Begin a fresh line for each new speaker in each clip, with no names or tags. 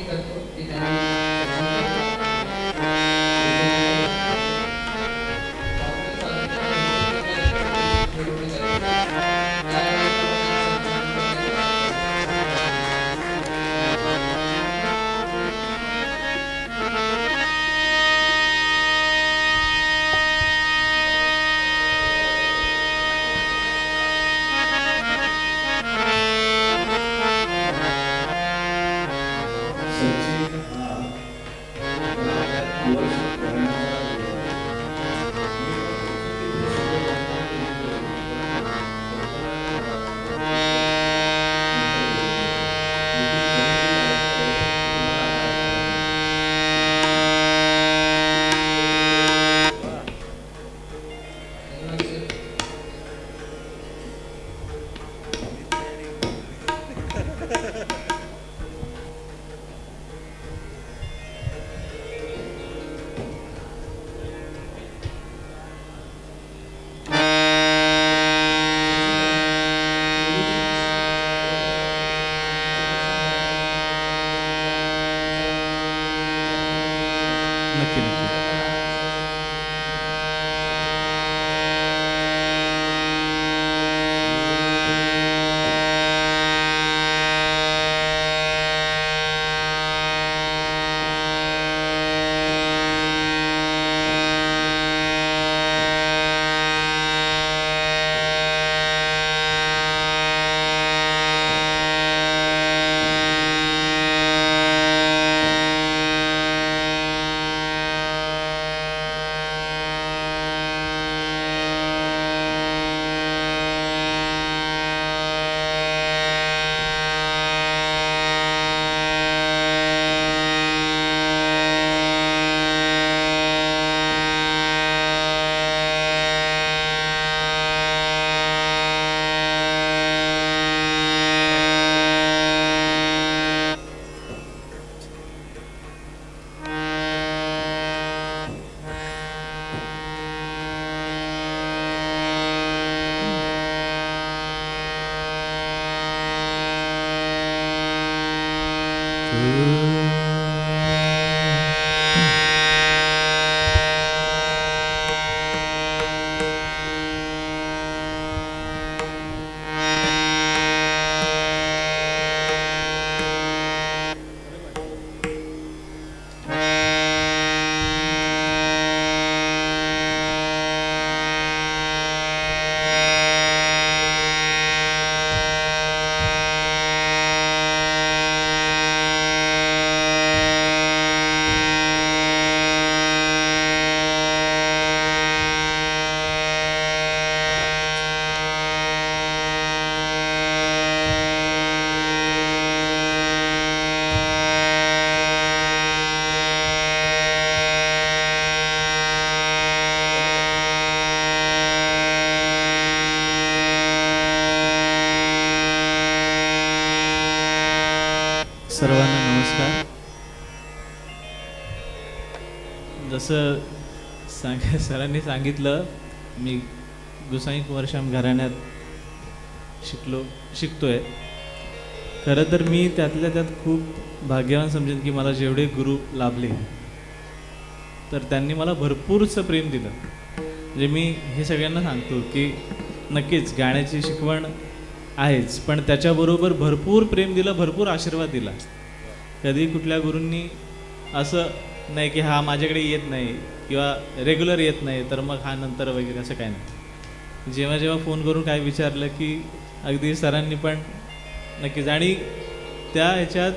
करतो की त्यांनी
सचिन हा वर्षात घराण्याचा मी
नक्की नक्की. सर्वांना नमस्कार. जसं सरांनी सांगितलं, मी गुसाई कुंवरश्याम घराण्यात शिकतोय. खरं तर मी त्यातल्या त्यात खूप भाग्यवान समजेन की मला जेवढे गुरु लाभले तर त्यांनी मला भरपूरचं प्रेम दिलं. म्हणजे मी हे सगळ्यांना सांगतो की नक्कीच गाण्याची शिकवण आहेच, पण त्याच्याबरोबर भरपूर प्रेम दिलं, भरपूर आशीर्वाद दिला. कधी कुठल्या गुरूंनी असं नाही की हा माझ्याकडे येत नाही किंवा रेग्युलर येत नाही तर मग हा नंतर वगैरे असं काय नाही. जेव्हा जेव्हा फोन करून काय विचारलं की अगदी सरांनी पण नक्कीच. आणि त्या ह्याच्यात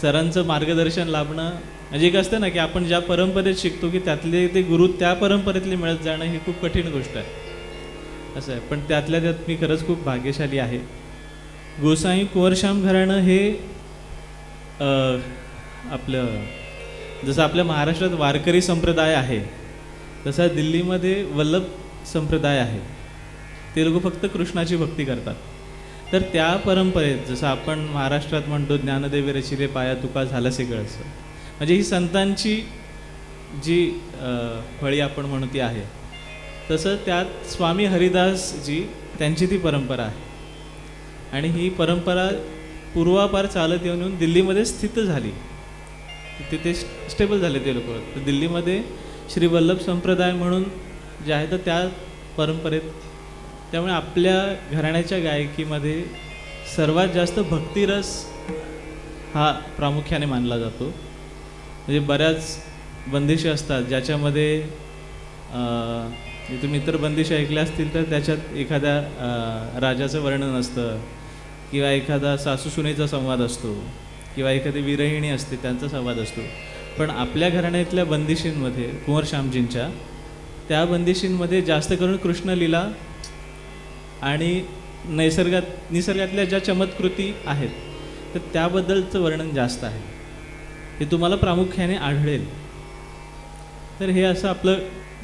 सरांचं मार्गदर्शन लाभणं म्हणजे एक असतं ना की आपण ज्या परंपरेत शिकतो की त्यातले ते गुरु त्या परंपरेतले मिळत जाणं ही खूप कठीण गोष्ट आहे. असं आहे, पण त्यातल्या त्यात मी खरंच खूप भाग्यशाली आहे. गोसाई कुंवरश्याम घराणं हे आपलं जसं आपल्या महाराष्ट्रात वारकरी संप्रदाय आहे तसा दिल्लीमध्ये वल्लभ संप्रदाय आहे. ते लोक फक्त कृष्णाची भक्ती करतात. तर त्या परंपरेत जसं आपण महाराष्ट्रात म्हणतो ज्ञानदेवे रचिले पाया तुका झालंसे कळसं, म्हणजे ही संतांची जी फळी आपण म्हणू ती आहे. तसं त्यात स्वामी हरिदासजी त्यांची ती परंपरा आहे. आणि ही परंपरा पूर्वापार चालत येऊन दिल्लीमध्ये स्थित झाली. तिथे स्टेबल झाले ते लोक. तर दिल्लीमध्ये श्री वल्लभ संप्रदाय म्हणून जे आहे तर त्या परंपरेत, त्यामुळे आपल्या घराण्याच्या गायकीमध्ये सर्वात जास्त भक्तिरस हा प्रामुख्याने मानला जातो. म्हणजे बऱ्याच बंदिशी असतात ज्याच्यामध्ये तुम्ही इतर बंदिशी ऐकल्या असतील तर त्याच्यात एखाद्या राजाचं वर्णन असतं, किंवा एखादा सासू सुनेचा संवाद असतो, किंवा एखादी विरहिणी असते त्यांचा संवाद असतो. पण आपल्या घराण्यातल्या बंदिशींमध्ये, कुंवर श्यामजींच्या त्या बंदिशींमध्ये जास्त करून कृष्णलीला आणि निसर्गातल्या ज्या चमत्कृती आहेत तर त्याबद्दलचं वर्णन जास्त आहे. हे तुम्हाला प्रामुख्याने आढळेल. तर हे असं आपलं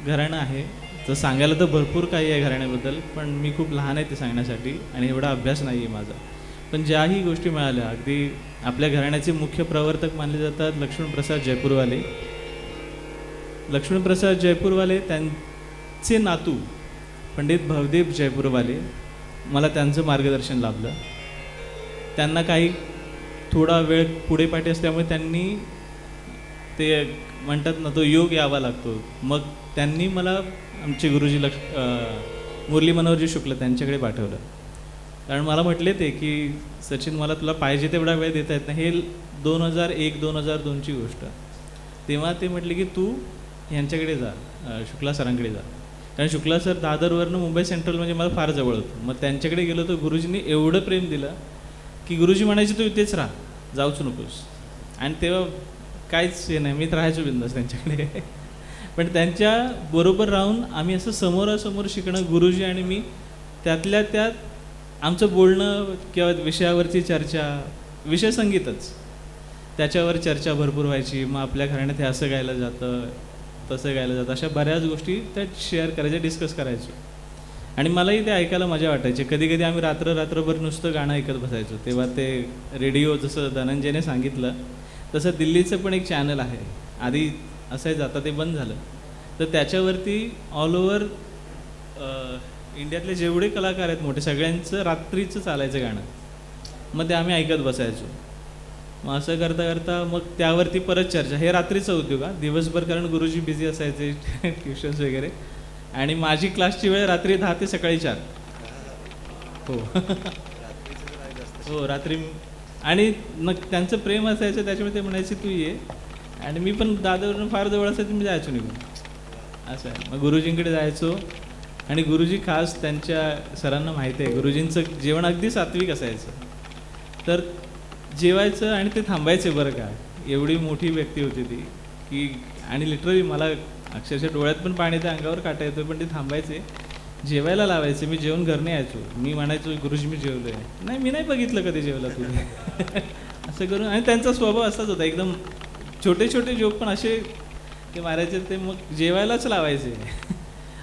घराणं आहे. तर सांगायला तर भरपूर काही आहे घराण्याबद्दल, पण मी खूप लहान आहे ते सांगण्यासाठी आणि एवढा अभ्यास नाही आहे माझा. पण ज्याही गोष्टी मिळाल्या, अगदी आपल्या घराण्याचे मुख्य प्रवर्तक मानले जातात लक्ष्मणप्रसाद जयपूरवाले. लक्ष्मणप्रसाद जयपूरवाले त्यांचे नातू पंडित भवदेव जयपूरवाले, मला त्यांचं मार्गदर्शन लाभलं. त्यांना काही थोडा वेळ पुढे पाठी असल्यामुळे त्यांनी ते म्हणतात ना तो योग यावा लागतो. मग त्यांनी मला आमचे गुरुजी मुरली मनोहरजी शुक्ल त्यांच्याकडे पाठवलं. कारण मला म्हटले ते की सचिन मला तुला पाहिजे तेवढा वेळ देता येत नाही. हे 2001-2002ची गोष्ट. तेव्हा ते म्हटले की तू ह्यांच्याकडे जा, शुक्ला सरांकडे जा. कारण शुक्ला सर दादरवरनं मुंबई सेंट्रल म्हणजे मला फार जवळ होतं. मग त्यांच्याकडे गेलो तर गुरुजींनी एवढं प्रेम दिलं की गुरुजी म्हणायचे तू इथेच राहा, जाऊच नकोस. आणि तेव्हा काहीच हे नाही, मी राहायचो बिंदास त्यांच्याकडे. पण त्यांच्या बरोबर राहून आम्ही असं समोरासमोर शिकणं, गुरुजी आणि मी, त्यातल्या त्यात आमचं बोलणं किंवा विषयावरची चर्चा, विषय संगीतच, त्याच्यावर चर्चा भरपूर व्हायची. मग आपल्या घराण्यात हे असं गायलं जातं, तसं गायलं जातं, अशा बऱ्याच गोष्टी त्यात शेअर करायच्या, डिस्कस करायचो. आणि मलाही ते ऐकायला मजा वाटायची. कधी कधी आम्ही रात्रभर नुसतं गाणं ऐकत बसायचो. तेव्हा ते रेडिओ, जसं धनंजयने सांगितलं तसं दिल्लीचं पण एक चॅनल आहे, आधी असायचं, आता ते बंद झालं. तर त्याच्यावरती ऑल ओव्हर इंडियातले जेवढे कलाकार आहेत मोठे, सगळ्यांचं रात्रीचं चालायचं गाणं. मग ते आम्ही ऐकत बसायचो. मग असं करता करता मग त्यावरती परत चर्चा. हे रात्रीचं उद्योग हा, दिवसभर कारण गुरुजी बिझी असायचे ट्युशन्स वगैरे. आणि माझी क्लासची वेळ रात्री 10 ते सकाळी 4. हो हो रात्री. आणि मग त्यांचं प्रेम असायचं त्याच्यामुळे ते म्हणायचे तू ये. आणि मी पण दादरवरून फार जवळ असायचं, मी जायचो निघून. असं आहे. मग गुरुजींकडे जायचो. आणि गुरुजी खास त्यांच्या सरांना माहिती आहे गुरुजींचं जेवण अगदी सात्विक असायचं. तर जेवायचं आणि ते थांबायचे बरं का. एवढी मोठी व्यक्ती होती ती की, आणि लिटरली मला अक्षरशः डोळ्यात पण पाणी येतं, अंगावर काटा येतो, पण ते थांबायचे, जेवायला लावायचे. मी जेवण घरने यायचो. मी म्हणायचो गुरुजी मी जेवलो आहे. नाही मी नाही बघितलं कधी जेवला तुम्ही. असं करून. आणि त्यांचा स्वभाव असाच होता, एकदम छोटे छोटे जोक पण असे ते मारायचे. ते मग जेवायलाच लावायचे.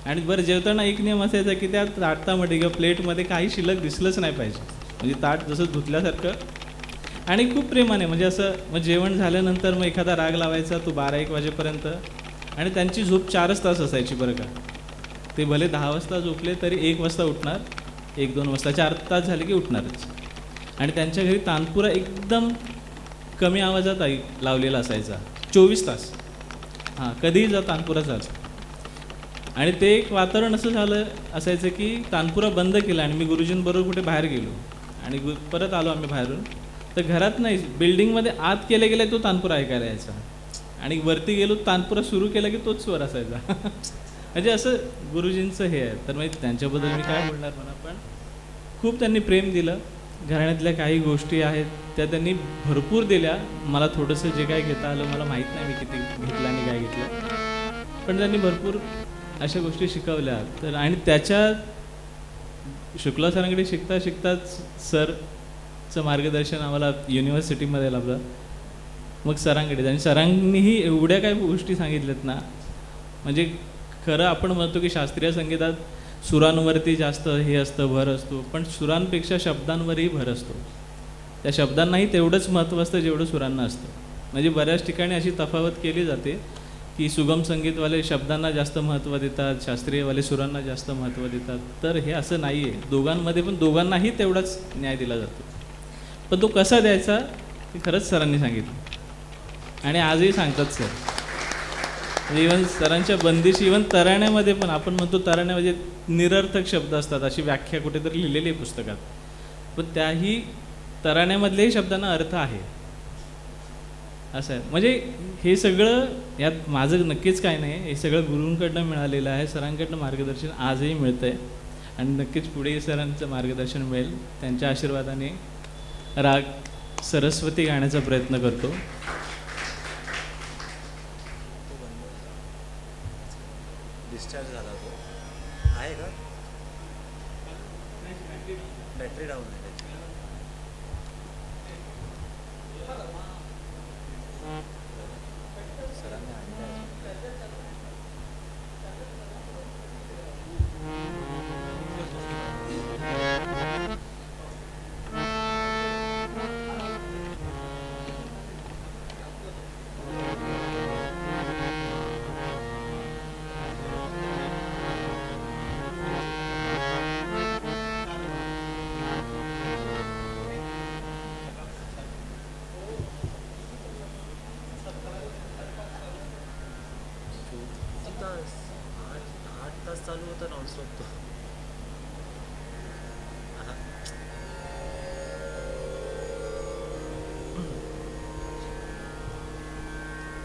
आणि बरं जेवताना एक नियम असायचा की त्या ताटामध्ये किंवा प्लेटमध्ये काही शिल्लक दिसलंच नाही पाहिजे. म्हणजे ताट जसं धुतल्यासारखं. आणि खूप प्रेमाने म्हणजे असं. मग जेवण झाल्यानंतर मग एखादा राग लावायचा तो 12-1 वाजेपर्यंत. आणि त्यांची झोप 4च तास असायची बरं का. ते भले 10 वाजता झोपले तरी 1 वाजता उठणार, 1-2 वाजता, 4 तास झाले की उठणारच. आणि त्यांच्या घरी तानपुरा एकदम कमी आवाजात लावलेला असायचा 24 तास. हां, कधीही जा तानपुरा चाल. आणि ते एक वातावरण असं झालं असायचं की तानपुरा बंद केला आणि मी गुरुजींबरोबर कुठे बाहेर गेलो आणि परत आलो आम्ही बाहेरून, तर घरात नाही, बिल्डिंगमध्ये आत गेले गेले तो तानपुरा ऐकायला यायचा. आणि वरती गेलो, तानपुरा सुरू केला की तोच स्वर असायचा. म्हणजे असं गुरुजींचं हे आहे. तर मग त्यांच्याबद्दल मी काय बोलणार म्हणा. पण खूप त्यांनी प्रेम दिलं. घराण्यातल्या काही गोष्टी आहेत त्या त्यांनी भरपूर दिल्या. मला थोडंसं जे काय घेता आलं मला माहीत नाही मी किती घेतलं आणि काय घेतलं, पण त्यांनी भरपूर अशा गोष्टी शिकवल्या. तर आणि त्याच्यात शुक्ला सरांकडे शिकता शिकताच सरचं मार्गदर्शन आम्हाला युनिव्हर्सिटीमध्ये लाभलं. मग सरांकडे, आणि सरांनीही एवढ्या काय गोष्टी सांगितल्यात ना, म्हणजे खरं आपण म्हणतो की शास्त्रीय संगीतात सुरांवरती जास्त हे असतं, भर असतो, पण सुरांपेक्षा शब्दांवरही भर असतो. त्या शब्दांनाही तेवढंच महत्त्व असतं जेवढं सुरांना असतं. म्हणजे बऱ्याच ठिकाणी अशी तफावत केली जाते की सुगम संगीतवाले शब्दांना जास्त महत्त्व देतात, शास्त्रीयवाले सुरांना जास्त महत्त्व देतात. तर हे असं नाही आहे. दोघांमध्ये पण दोघांनाही तेवढाच न्याय दिला जातो. पण तो कसा द्यायचा ते खरंच सरांनी सांगितलं आणि आजही सांगतात सर. इवन सरांच्या बंदिशी इवन तराण्यामध्ये पण आपण म्हणतो तराण्यामध्ये निरर्थक शब्द असतात अशी व्याख्या कुठेतरी लिहिलेली आहे पुस्तकात, पण त्याही तराण्यामधल्याही शब्दांना अर्थ आहे असं आहे. म्हणजे हे सगळं यात माझं नक्कीच काय नाही, हे सगळं गुरूंकडनं मिळालेलं आहे, सरांकडनं मार्गदर्शन आजही मिळतं आहे आणि नक्कीच पुढेही सरांचं मार्गदर्शन मिळेल. त्यांच्या आशीर्वादाने राग सरस्वती गाण्याचा प्रयत्न करतो.
डिस्चार्ज झाला तो आहे का? बॅटरी डाऊन आहे त्याची. सरांनी आणलं तास 8 तास चालू होता नॉनस्टॉप तो.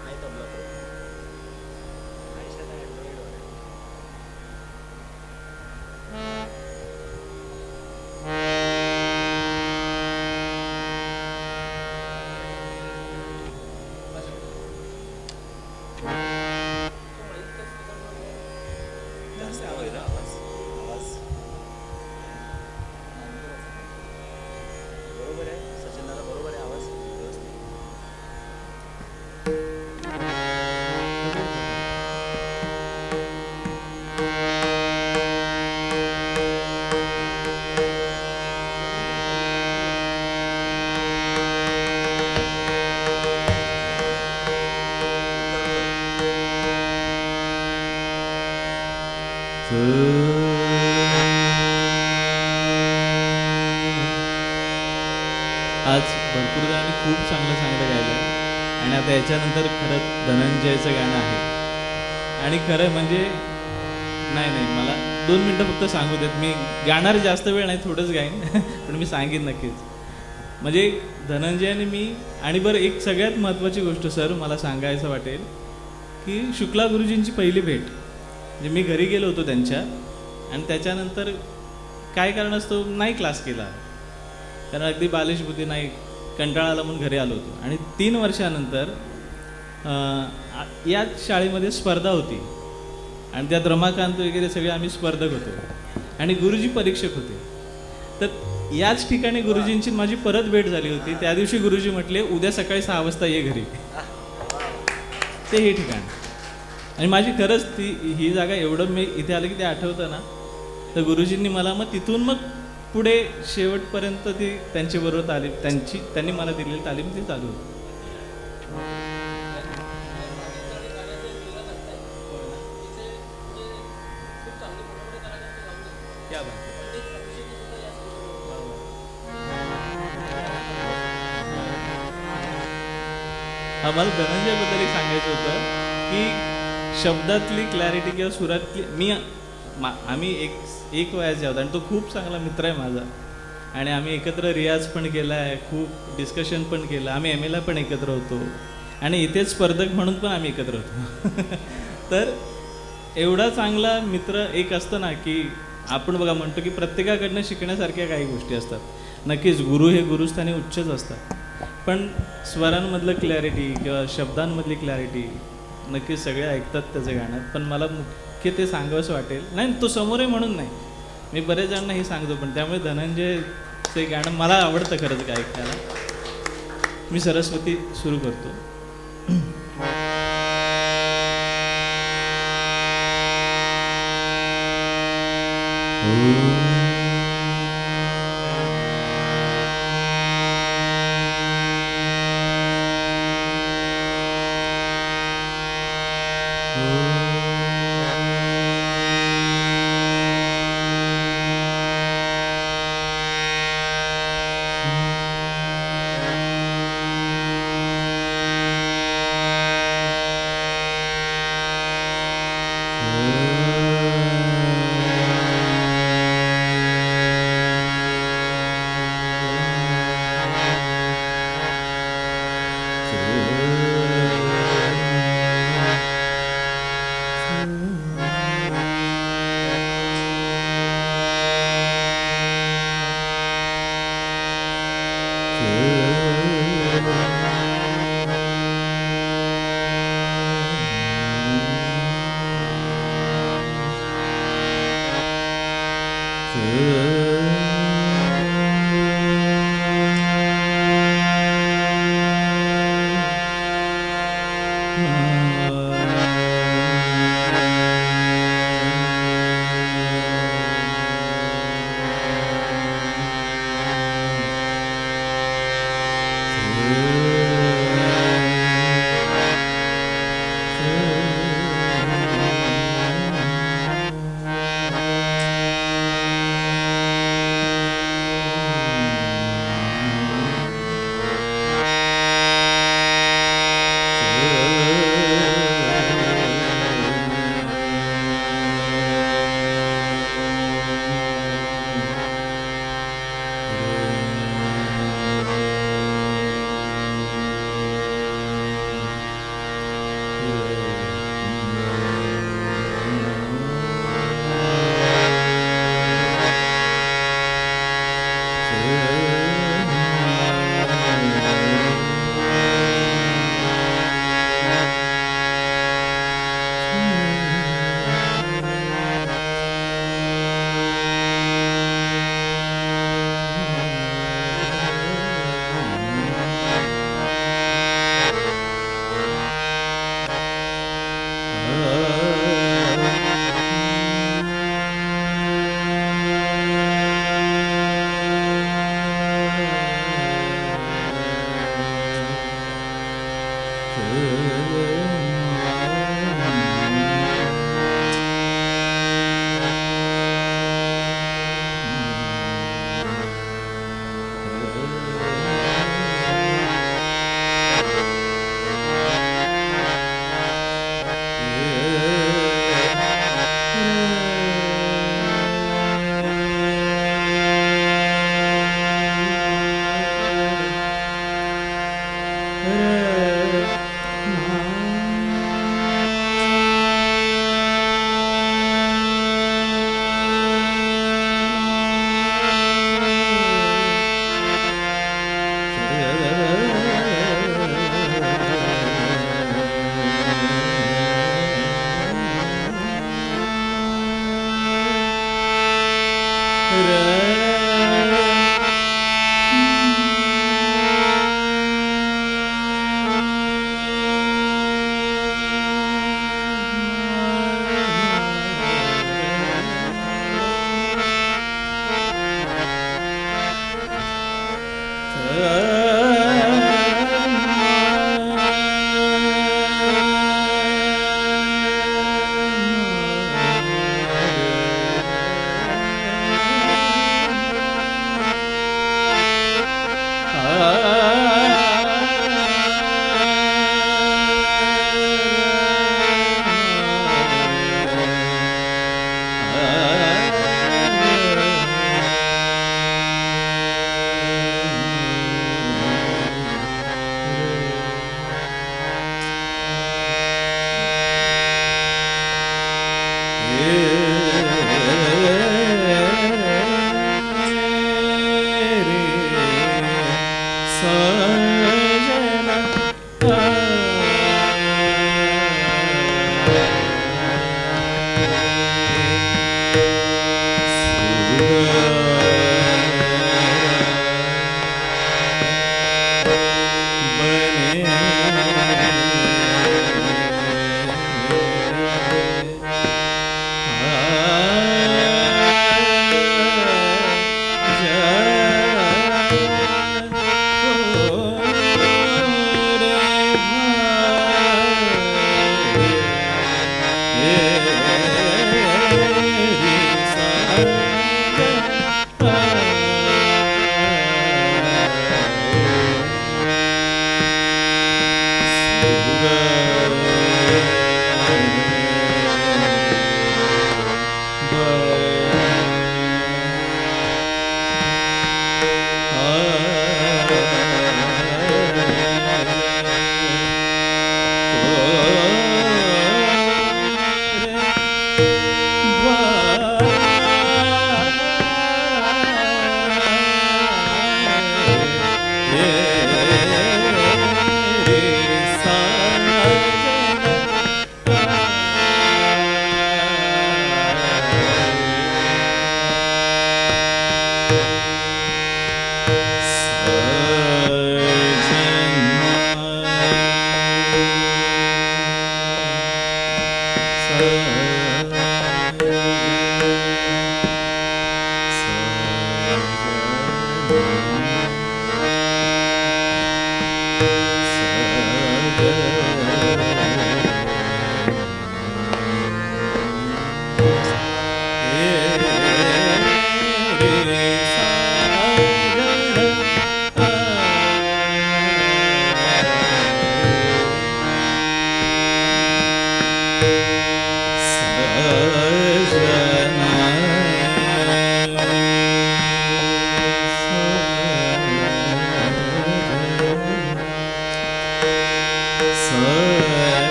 आहे तबला तो. आयशाला अँड्रॉइड वर आहे. जास्त आवाज आहे ना, आवाज आवाज बरोबर आहे. सचिन दादा बरोबर आहे, आवाज व्यवस्थित.
आज भरपूर जणांनी खूप चांगलं चांगलं गायलं आहे आणि आता याच्यानंतर खरं धनंजयचं गाणं आहे. आणि खरं म्हणजे नाही नाही मला 2 मिनटं फक्त सांगू देत. मी गाणार जास्त वेळ नाही, थोडंच गाईन पण मी सांगेन नक्कीच. म्हणजे धनंजय आणि मी आणि बरं एक सगळ्यात महत्त्वाची गोष्ट सर मला सांगायचं वाटेल की शुक्ला गुरुजींची पहिली भेट म्हणजे मी घरी गेलो होतो त्यांच्या आणि त्याच्यानंतर काय कारणास्तव नाही क्लास केला कारण अगदी बालिश बुद्धी नाही, कंटाळा आला म्हणून घरी आलो होतो. आणि 3 वर्षानंतर याच शाळेमध्ये स्पर्धा होती आणि त्यात रमाकांत वगैरे सगळे आम्ही स्पर्धक होतो आणि गुरुजी परीक्षक होते. तर याच ठिकाणी गुरुजींची माझी परत भेट झाली होती. त्या दिवशी गुरुजी म्हटले उद्या सकाळी 6 वाजता ये घरी. ते हे ठिकाण आणि माझी खरंच ही जागा एवढं मी इथे आलं की ते आठवतं ना, तर गुरुजींनी मला मग तिथून मग पुढे शेवटपर्यंत ती त्यांच्याबरोबर तालीम त्यांनी मला दिलेली तालीम ती चालू होती. क्या बात आहे. मला धनंजयबद्दल एक सांगायचं होतं की शब्दातली क्लॅरिटी किंवा सुरातली आम्ही एक वयाचे आहोत आणि तो खूप चांगला मित्र आहे माझा आणि आम्ही एकत्र रियाज पण केला आहे, खूप डिस्कशन पण केलं. आम्ही एम एला पण एकत्र होतो आणि इथेच स्पर्धक म्हणून पण आम्ही एकत्र होतो. तर एवढा चांगला मित्र एक असतं ना की आपण बघा म्हणतो की प्रत्येकाकडनं शिकण्यासारख्या काही गोष्टी असतात. नक्कीच गुरु हे गुरुस्थानी उच्चच असतात, पण स्वरांमधलं क्लॅरिटी किंवा शब्दांमधली क्लॅरिटी नक्कीच सगळे ऐकतात त्याचं गाण्यात. पण मला मुख्य ते सांगावंसं वाटेल नाही, तो समोर आहे म्हणून नाही, मी बरेच जणांना हे सांगतो, पण त्यामुळे धनंजयचे गाणं मला आवडतं खरंच काय ऐकायला. मी सरस्वती सुरू करतो.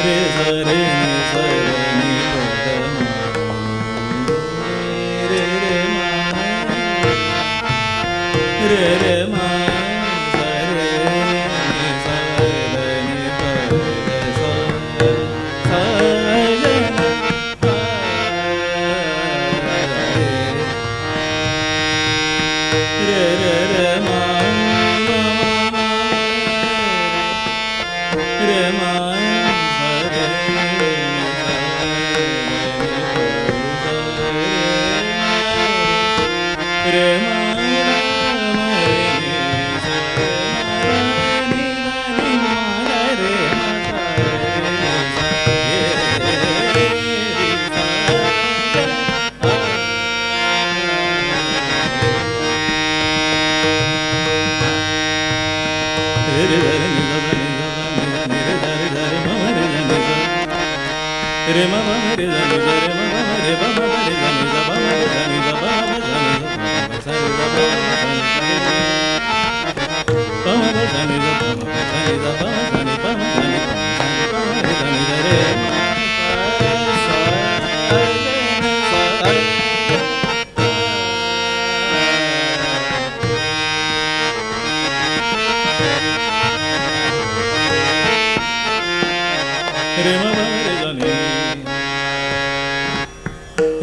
रे सा रे नि सा रे नि प द म रे रे मा रे रे मा सा रे नि सा रे नि प द सा सा रे रे रे रे मा रे मा सा रे रे मा re ma ma re za ni za re ma ma re ba ma re za ni za ba ma re za ni za ba ma za ni za ba ma za ni za ba ma za ni za ba ma re za ni za ba ma za ni za ba ma za ni ba ma za ni ba ma re za ni za re ma sa sa re ma ma re za ni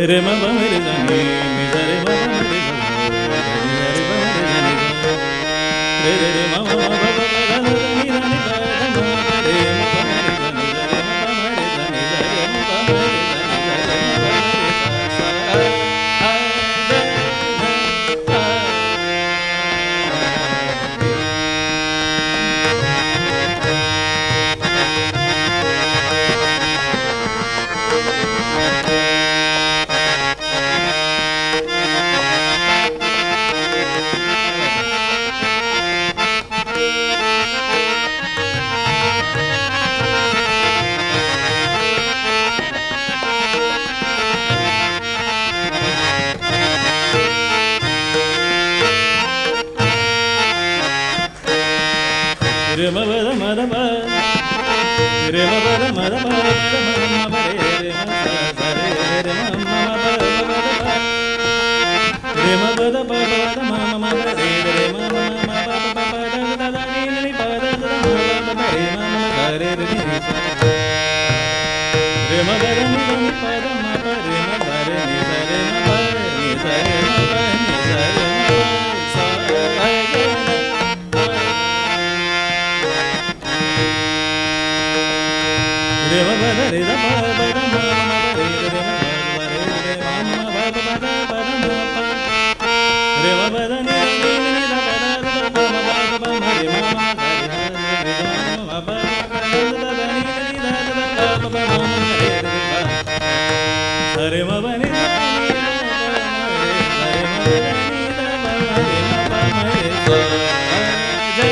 re ma ma re za ni ni za re ma ma re za ni re ma ma re za ni re re re ma ma ma ba ba ba da da ni da ni ba da ma ba re ma ba ma re za ni za re ma ba ma re za ni za re ma ba ma re za ni za re ma ba ma re za sa a re na re ma ba da ma da ba re ma ba da ma da ba da ma ma ba re re ma sa sa re re ma ma ma ba ba ba da ba re ma ba da ba ba da ma ma ma ba re re ma ma ma ba ba ba ba da da da ni ni ba da da ma ba ba ba re ma ma ma ga re re ni sa re ma ba da ni da ni pa da ma ba re ma ba re ni sa re ma ba ni sa re ma ba ni sa re ma ba sa a ga re ma ba da re da ba ba da ma ma ba re re ma ba re re ma ma ba ba ba da ba da ma pa re ma ba da ni ni ni da ba da da ba ma ba ba ba ma re ma ma da re da re da ma ba ba da da da ni ni da da ba ba ba ma ma re re ba sa re ma ba ni da ni da ba ma re sa re ma ba da ni da ba re ma ba ma re sa ja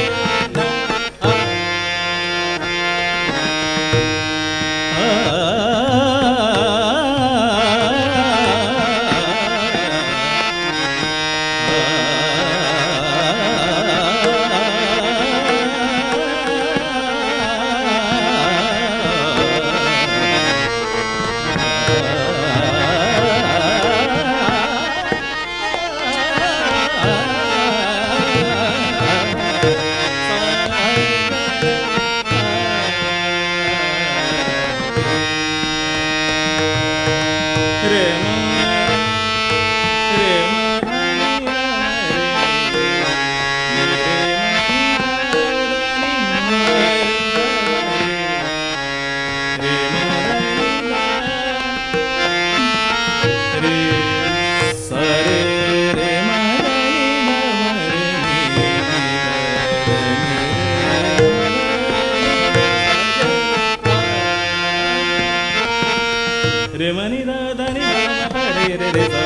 re ma ni da da ni ma ma pa re re re sa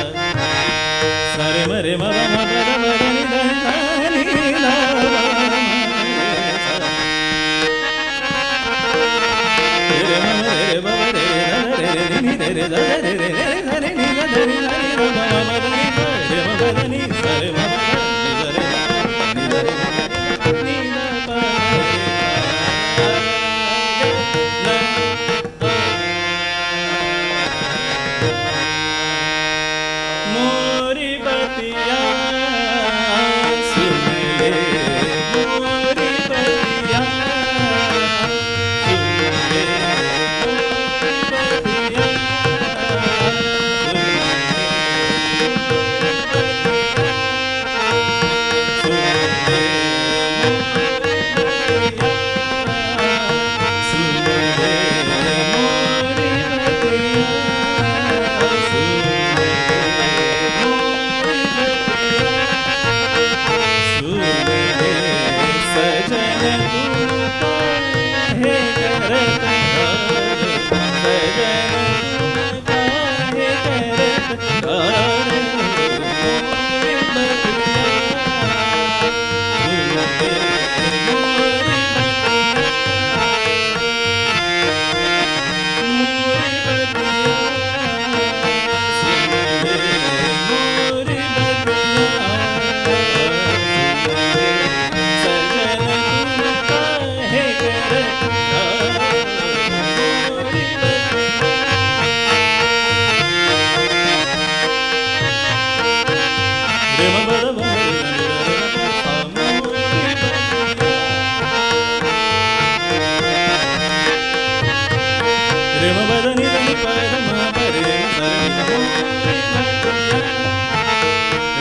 sa re ma ba ma pa da ma da ni da ni da ni da ba ma re sa re ma re ba re da re re ni re re da re re re da ni ni da ni da ni da ba ma da ni sa re ma ba da ni sa re ma ba da ni da re ni da re ma ni da pa re sa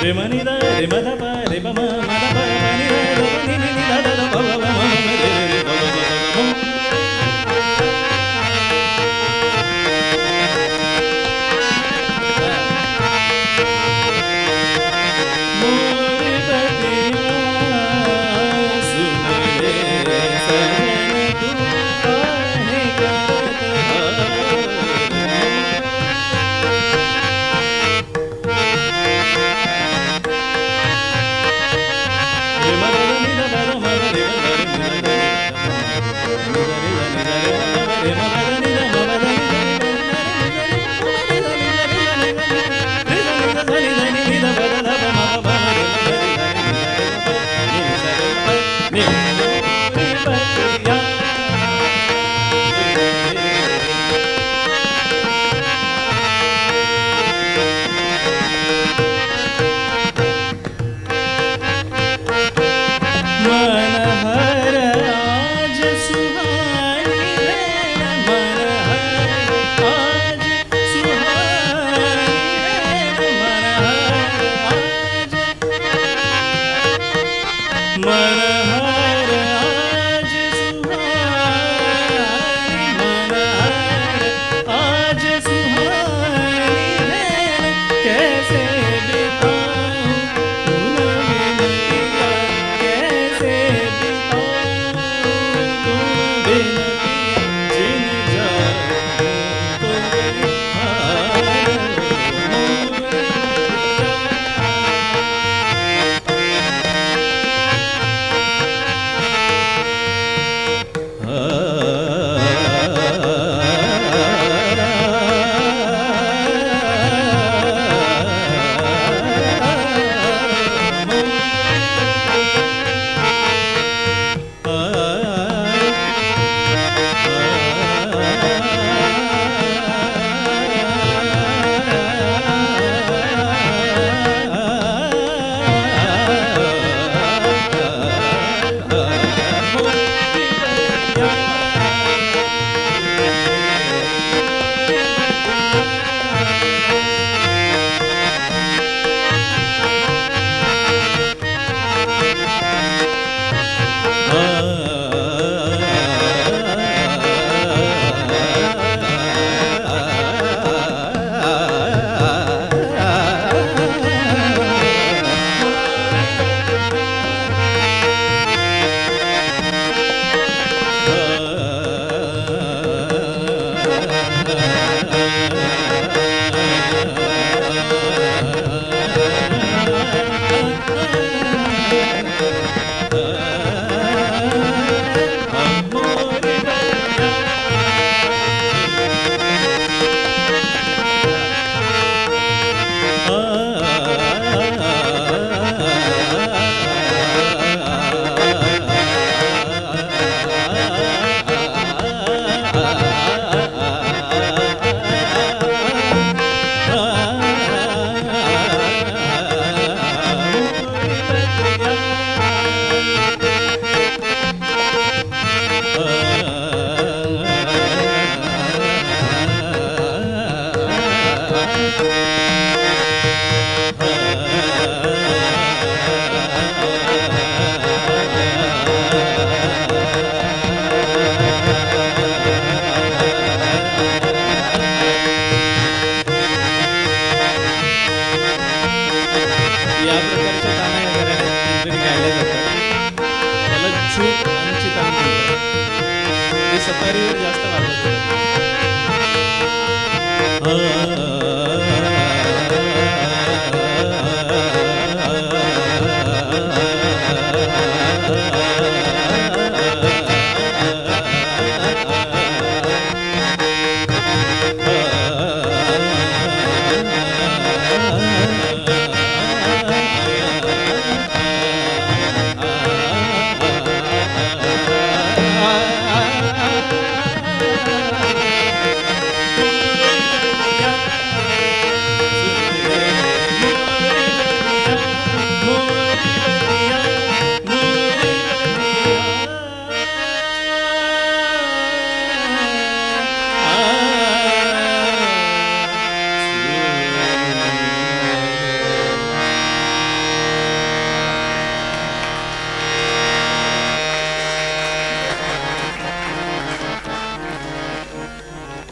रे म नि the रे म ध प रे प म म ध प म नि द ध प नि नि नि ध ध ध प प म म म रे रे रे ध ध ध ध ध म. मोर बतिया सुन ले सजन तू काहे करत हर. रे म द नि द प द म द रे म द रे नि द ध नि द ध म द नि द रे द नि द रे म द नि द म द नि द नि द मनहर आज सुहानी रे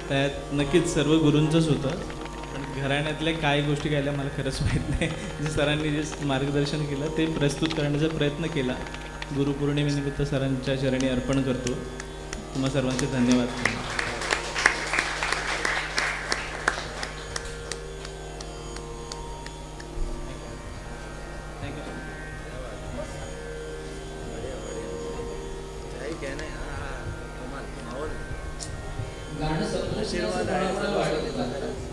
त्यात नक्कीच सर्व गुरूंचंच होतं, पण घराण्यातल्या काय गोष्टी घ्यायला मला खरंच माहीत नाही. जे सरांनी जे मार्गदर्शन केलं ते प्रस्तुत करण्याचा प्रयत्न केला. गुरुपौर्णिमेनिमित्त सरांच्या चरणी अर्पण करतो. तुम्हा सर्वांचे धन्यवाद.
गाणं संपलं की असं कोणाकोणाला वाटत होतं.